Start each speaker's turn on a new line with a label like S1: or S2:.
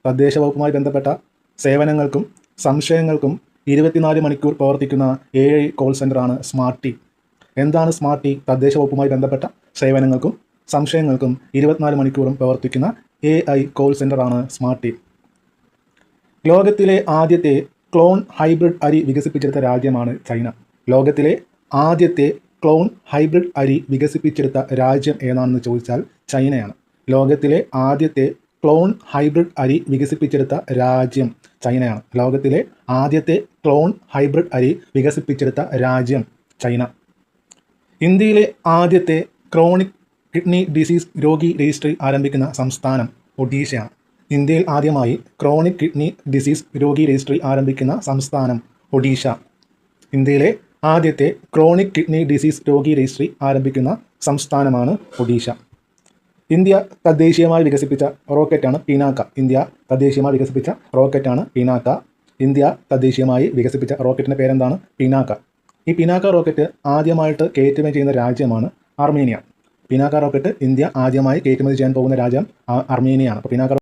S1: തദ്ദേശ വകുപ്പുമായി ബന്ധപ്പെട്ട സേവനങ്ങൾക്കും സംശയങ്ങൾക്കും 24 മണിക്കൂർ പ്രവർത്തിക്കുന്ന AI കോൾ സെൻ്ററാണ് സ്മാർട്ട് ടീം. എന്താണ് സ്മാർട്ട് ടീം? തദ്ദേശ വകുപ്പുമായി ബന്ധപ്പെട്ട സേവനങ്ങൾക്കും സംശയങ്ങൾക്കും 24 മണിക്കൂറും പ്രവർത്തിക്കുന്ന AI കോൾ സെൻ്ററാണ് സ്മാർട്ട് ടീം. ലോകത്തിലെ ആദ്യത്തെ ക്ലോൺ ഹൈബ്രിഡ് അരി വികസിപ്പിച്ചെടുത്ത രാജ്യമാണ് ചൈന. ലോകത്തിലെ ആദ്യത്തെ ക്ലോൺ ഹൈബ്രിഡ് അരി വികസിപ്പിച്ചെടുത്ത രാജ്യം ഏതാണെന്ന് ചോദിച്ചാൽ ചൈനയാണ്. ലോകത്തിലെ ആദ്യത്തെ ക്ലോൺ ഹൈബ്രിഡ് അരി വികസിപ്പിച്ചെടുത്ത രാജ്യം ചൈനയാണ്. ലോകത്തിലെ ആദ്യത്തെ ക്ലോൺ ഹൈബ്രിഡ് അരി വികസിപ്പിച്ചെടുത്ത രാജ്യം ചൈന. ഇന്ത്യയിലെ ആദ്യത്തെ ക്രോണിക് കിഡ്നി ഡിസീസ് രോഗി രജിസ്ട്രി ആരംഭിക്കുന്ന സംസ്ഥാനം ഒഡീഷയാണ്. ഇന്ത്യയിൽ ആദ്യമായി ക്രോണിക് കിഡ്നി ഡിസീസ് രോഗി രജിസ്ട്രി ആരംഭിക്കുന്ന സംസ്ഥാനം ഒഡീഷ. ഇന്ത്യയിലെ ആദ്യത്തെ ക്രോണിക് കിഡ്നി ഡിസീസ് രോഗി രജിസ്ട്രി ആരംഭിക്കുന്ന സംസ്ഥാനമാണ് ഒഡീഷ. ഇന്ത്യ തദ്ദേശീയമായി വികസിപ്പിച്ച റോക്കറ്റാണ് പിനാക്ക. ഇന്ത്യ തദ്ദേശീയമായി വികസിപ്പിച്ച റോക്കറ്റാണ് പിനാക്ക. ഇന്ത്യ തദ്ദേശീയമായി വികസിപ്പിച്ച റോക്കറ്റിൻ്റെ പേരെന്താണ്? പിനാക്ക. ഈ പിനാക്ക റോക്കറ്റ് ആദ്യമായിട്ട് കയറ്റുമതി ചെയ്യുന്ന രാജ്യമാണ് അർമേനിയ. പിനാക്ക റോക്കറ്റ് ഇന്ത്യ ആദ്യമായി കയറ്റുമതി ചെയ്യാൻ പോകുന്ന രാജ്യം അർമേനിയയാണ്. അപ്പോൾ പിനാക്ക